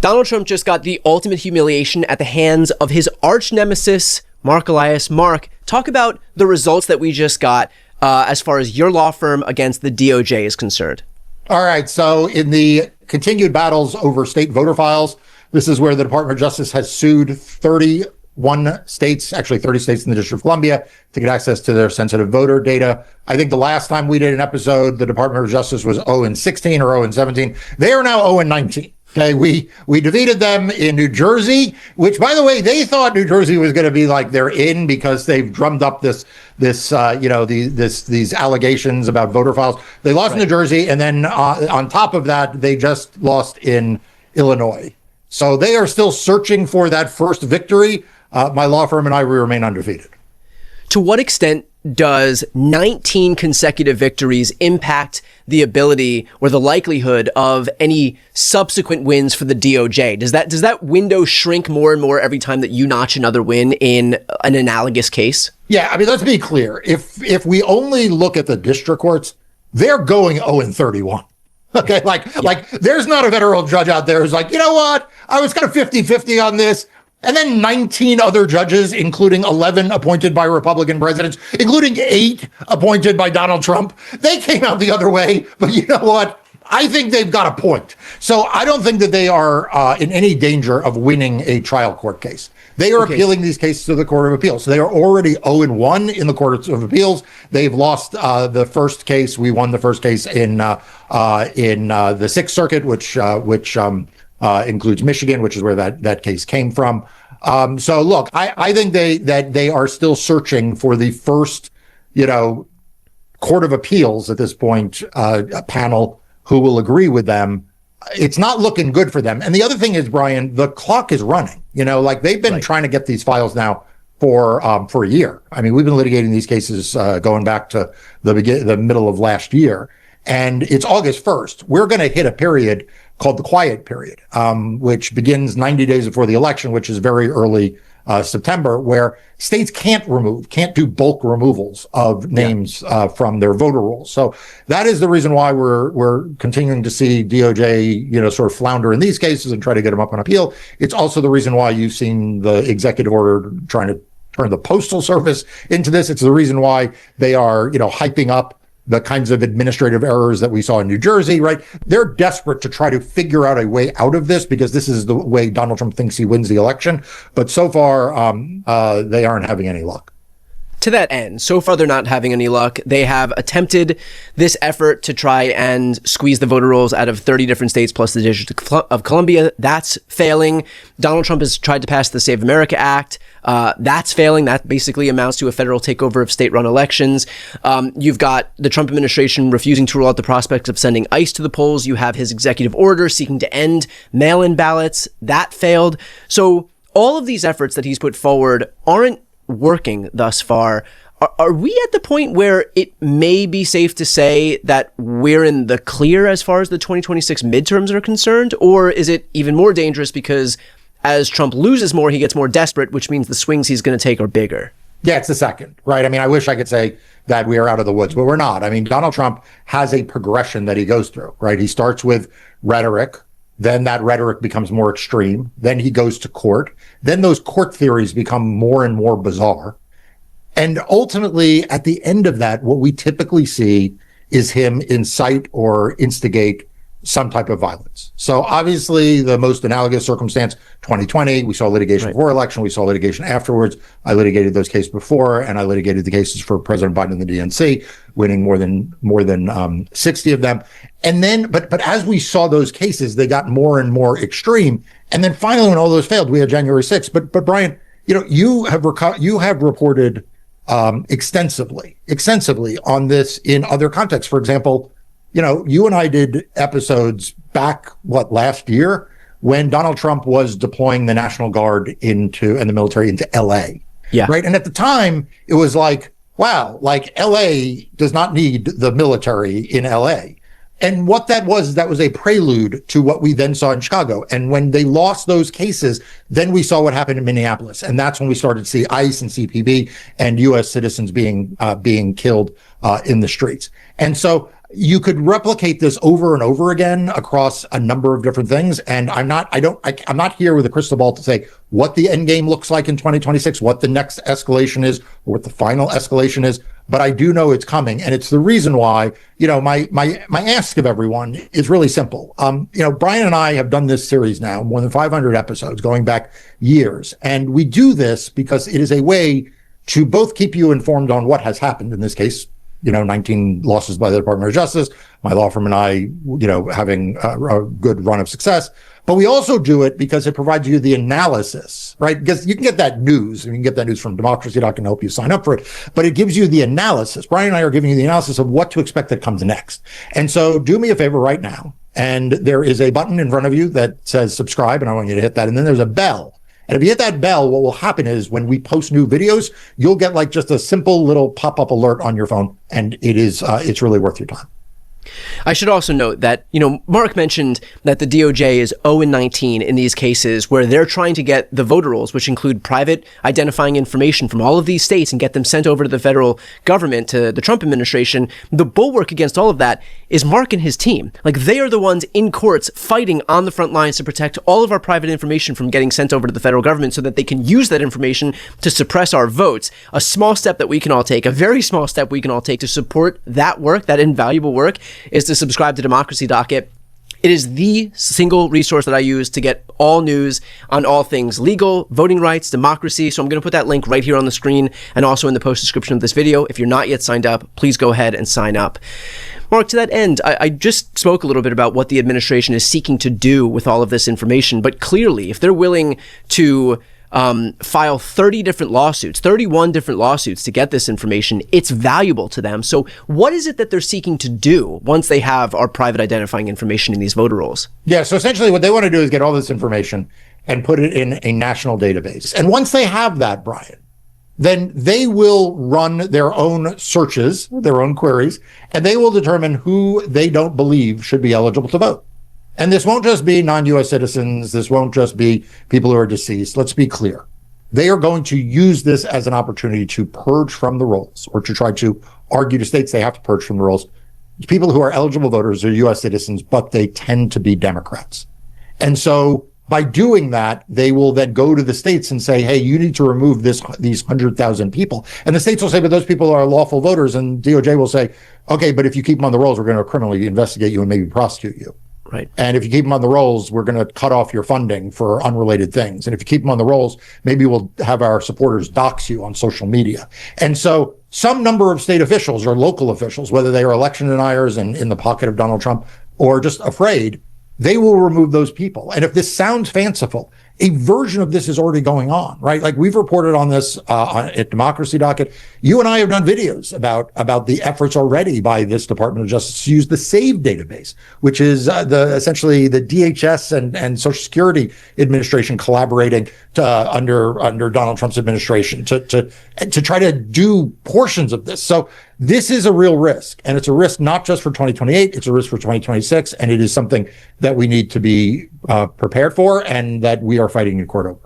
Donald Trump just got the ultimate humiliation at the hands of his arch nemesis, Marc Elias. Marc, talk about the results that we just got as far as your law firm against the DOJ is concerned. All right. So in the continued battles over state voter files, this is where the Department of Justice has sued 31 states, actually 30 states in the District of Columbia, to get access to their sensitive voter data. I think the last time we did an episode, the Department of Justice was 0-16 or 0-17. They are now 0-19. Okay, we defeated them in New Jersey, which, by the way, they thought New Jersey was going to be like they're in because they've drummed up these allegations about voter files. They lost in New Jersey, and then on top of that, they just lost in Illinois. So they are still searching for that first victory. My law firm and I, we remain undefeated. To what extent does 19 consecutive victories impact the ability or the likelihood of any subsequent wins for the DOJ? Does that window shrink more and more every time that you notch another win in an analogous case? Yeah, I mean, let's be clear. If we only look at the district courts, they're going 0-31. Okay, like there's not a federal judge out there who's like, you know what? I was kind of 50-50 on this. And then 19 other judges, including 11 appointed by Republican presidents, including 8 appointed by Donald Trump. They came out the other way. But you know what? I think they've got a point. So I don't think that they are in any danger of winning a trial court case. They are appealing these cases to the Court of Appeals. So they are already 0-1 in the Court of Appeals. They've lost the first case. We won the first case in the Sixth Circuit, which includes Michigan, which is where that case came from. So look, I think they are still searching for the first, Court of Appeals at this point, a panel who will agree with them. It's not looking good for them. And the other thing is, Brian, the clock is running. They've been trying to get these files now for a year. I mean, we've been litigating these cases going back to the middle of last year. And it's August 1st. We're going to hit a period called the quiet period, which begins 90 days before the election, which is very early September, where states can't do bulk removals of names from their voter rolls. So that is the reason why we're continuing to see DOJ, sort of flounder in these cases and try to get them up on appeal. It's also the reason why you've seen the executive order trying to turn the Postal Service into this. It's the reason why they are, hyping up the kinds of administrative errors that we saw in New Jersey, right? They're desperate to try to figure out a way out of this because this is the way Donald Trump thinks he wins the election. But so far, they aren't having any luck. To that end, so far they're not having any luck. They have attempted this effort to try and squeeze the voter rolls out of 30 different states plus the District of Columbia. That's failing. Donald Trump has tried to pass the Save America Act. That's failing. That basically amounts to a federal takeover of state-run elections. You've got the Trump administration refusing to rule out the prospect of sending ICE to the polls. You have his executive order seeking to end mail-in ballots. That failed. So all of these efforts that he's put forward aren't working thus far. Are we at the point where it may be safe to say that we're in the clear as far as the 2026 midterms are concerned? Or is it even more dangerous because as Trump loses more, he gets more desperate, which means the swings he's going to take are bigger? Yeah, it's the second, right? I mean, I wish I could say that we are out of the woods, but we're not. I mean, Donald Trump has a progression that he goes through, right? He starts with rhetoric. Then that rhetoric becomes more extreme. Then he goes to court. Then those court theories become more and more bizarre. And ultimately, at the end of that, what we typically see is him incite or instigate some type of violence. So obviously, the most analogous circumstance, 2020, we saw litigation before election, we saw litigation afterwards. I litigated those cases before, and I litigated the cases for President Biden and the DNC, winning more than 60 of them. And then, but as we saw those cases, they got more and more extreme. And then finally, when all those failed, we had January 6th. But Brian, you have reported extensively on this in other contexts. For example, you and I did episodes back, last year when Donald Trump was deploying the National Guard and the military into LA. Yeah. Right. And at the time it was like, wow, LA does not need the military in LA. And what that was a prelude to what we then saw in Chicago. And when they lost those cases, then we saw what happened in Minneapolis. And that's when we started to see ICE and CPB and U.S. citizens being killed in the streets. And so, you could replicate this over and over again across a number of different things. And I'm not here with a crystal ball to say what the end game looks like in 2026, what the next escalation is, or what the final escalation is. But I do know it's coming. And it's the reason why, my ask of everyone is really simple. Brian and I have done this series now, more than 500 episodes going back years. And we do this because it is a way to both keep you informed on what has happened in this case, 19 losses by the Department of Justice, my law firm and I, having a good run of success. But we also do it because it provides you the analysis, right? Because you can get that news. You can get that news from Democracy.com and help you sign up for it. But it gives you the analysis. Brian and I are giving you the analysis of what to expect that comes next. And so do me a favor right now. And there is a button in front of you that says subscribe, and I want you to hit that. And then there's a bell. And if you hit that bell, what will happen is when we post new videos, you'll get like just a simple little pop-up alert on your phone. And it's really worth your time. I should also note that, Mark mentioned that the DOJ is 0-19 in these cases where they're trying to get the voter rolls, which include private identifying information from all of these states, and get them sent over to the federal government, to the Trump administration. The bulwark against all of that is Mark and his team. Like, they are the ones in courts fighting on the front lines to protect all of our private information from getting sent over to the federal government so that they can use that information to suppress our votes. A small step that we can all take, a very small step we can all take to support that work, that invaluable work, is to subscribe to Democracy Docket. It is the single resource that I use to get all news on all things legal, voting rights, democracy. So I'm going to put that link right here on the screen and also in the post description of this video. If you're not yet signed up, please go ahead and sign up. Mark, to that end, I just spoke a little bit about what the administration is seeking to do with all of this information. But clearly, if they're willing to file 31 different lawsuits to get this information, it's valuable to them. So what is it that they're seeking to do once they have our private identifying information in these voter rolls? Yeah, so essentially what they want to do is get all this information and put it in a national database. And once they have that, Brian, then they will run their own searches, their own queries, and they will determine who they don't believe should be eligible to vote. And this won't just be non-U.S. citizens. This won't just be people who are deceased. Let's be clear. They are going to use this as an opportunity to purge from the rolls, or to try to argue to states they have to purge from the rolls. People who are eligible voters are U.S. citizens, but they tend to be Democrats. And so by doing that, they will then go to the states and say, hey, you need to remove these 100,000 people. And the states will say, but those people are lawful voters. And DOJ will say, okay, but if you keep them on the rolls, we're going to criminally investigate you and maybe prosecute you. Right. And if you keep them on the rolls, we're going to cut off your funding for unrelated things. And if you keep them on the rolls, maybe we'll have our supporters dox you on social media. And so some number of state officials or local officials, whether they are election deniers and in the pocket of Donald Trump or just afraid, they will remove those people. And if this sounds fanciful, a version of this is already going on, right? Like, we've reported on this at Democracy Docket. You and I have done videos about the efforts already by this Department of Justice to use the SAVE database, which is essentially the DHS and Social Security Administration collaborating under Donald Trump's administration to try to do portions of this. So this is a real risk, and it's a risk not just for 2028, it's a risk for 2026, and it is something that we need to be prepared for and that we are fighting in court over.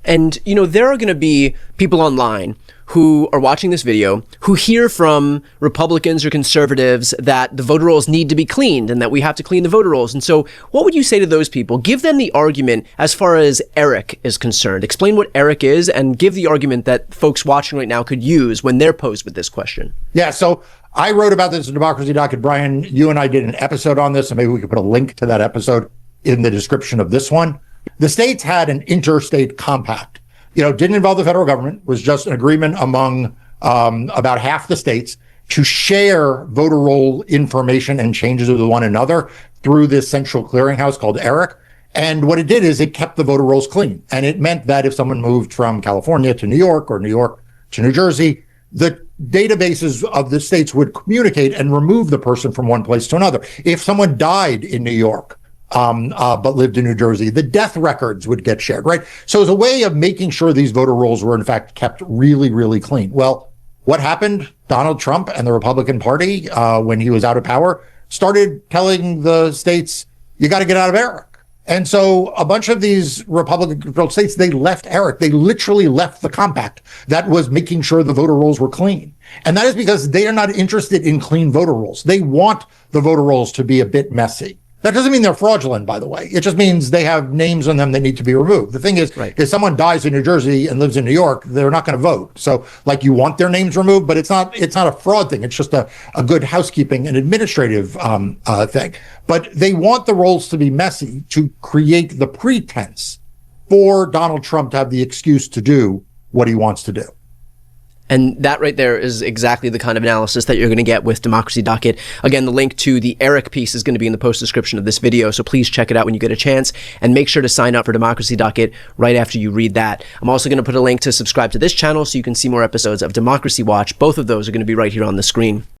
And, there are going to be people online who are watching this video who hear from Republicans or conservatives that the voter rolls need to be cleaned and that we have to clean the voter rolls. And so what would you say to those people? Give them the argument as far as ERIC is concerned. Explain what ERIC is and give the argument that folks watching right now could use when they're posed with this question. Yeah, so I wrote about this in Democracy Docket. Brian, you and I did an episode on this, and maybe we could put a link to that episode in the description of this one. The states had an interstate compact. Didn't involve the federal government, was just an agreement among about half the states to share voter roll information and changes with one another through this central clearinghouse called ERIC. And what it did is it kept the voter rolls clean. And it meant that if someone moved from California to New York or New York to New Jersey, the databases of the states would communicate and remove the person from one place to another. If someone died in New York, but lived in New Jersey, the death records would get shared, right? So it was a way of making sure these voter rolls were in fact kept really, really clean. Well, what happened? Donald Trump and the Republican Party, when he was out of power, started telling the states, you got to get out of ERIC. And so a bunch of these Republican-controlled states, they left Eric. They literally left the compact that was making sure the voter rolls were clean. And that is because they are not interested in clean voter rolls. They want the voter rolls to be a bit messy. That doesn't mean they're fraudulent, by the way. It just means they have names on them that need to be removed. The thing is, if someone dies in New Jersey and lives in New York, they're not going to vote. So, like, you want their names removed, but it's not a fraud thing. It's just a good housekeeping and administrative thing. But they want the rolls to be messy to create the pretense for Donald Trump to have the excuse to do what he wants to do. And that right there is exactly the kind of analysis that you're going to get with Democracy Docket. Again, the link to the Eric piece is going to be in the post description of this video, so please check it out when you get a chance, and make sure to sign up for Democracy Docket right after you read that. I'm also going to put a link to subscribe to this channel so you can see more episodes of Democracy Watch. Both of those are going to be right here on the screen.